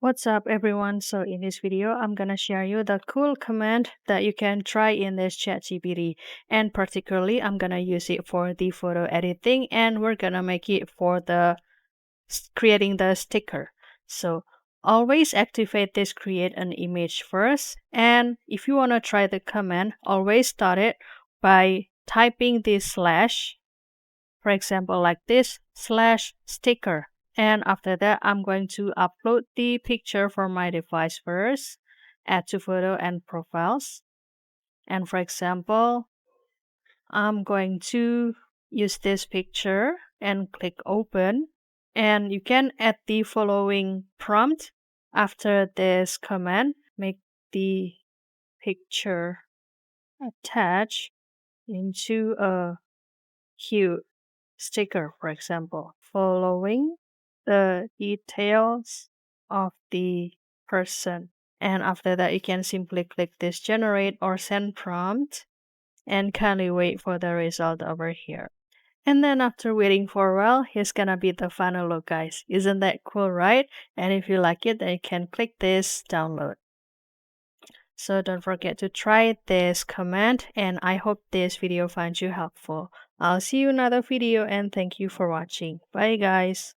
What's up everyone? So in this video, I'm gonna share you the cool command that you can try in this ChatGPT. And particularly, I'm gonna use it for the photo editing and we're gonna make it for the creating the sticker. So always activate this create an image first. And if you wanna try the command, always start it by typing this slash, for example, like this slash sticker. And after that, I'm going to upload the picture from my device first, add to photo and profiles. And for example, I'm going to use this picture and click open. And you can add the following prompt after this command. Make the picture attach into a cute sticker, for example, following the details of the person. And after that, you can simply click this generate or send prompt and kindly wait for the result over here. And then after waiting for a while, here's gonna be the final look, guys. Isn't that cool, right? And if you like it, then you can click this download. So don't forget to try this command, and I hope this video finds you helpful. I'll see you in another video and thank you for watching. Bye guys.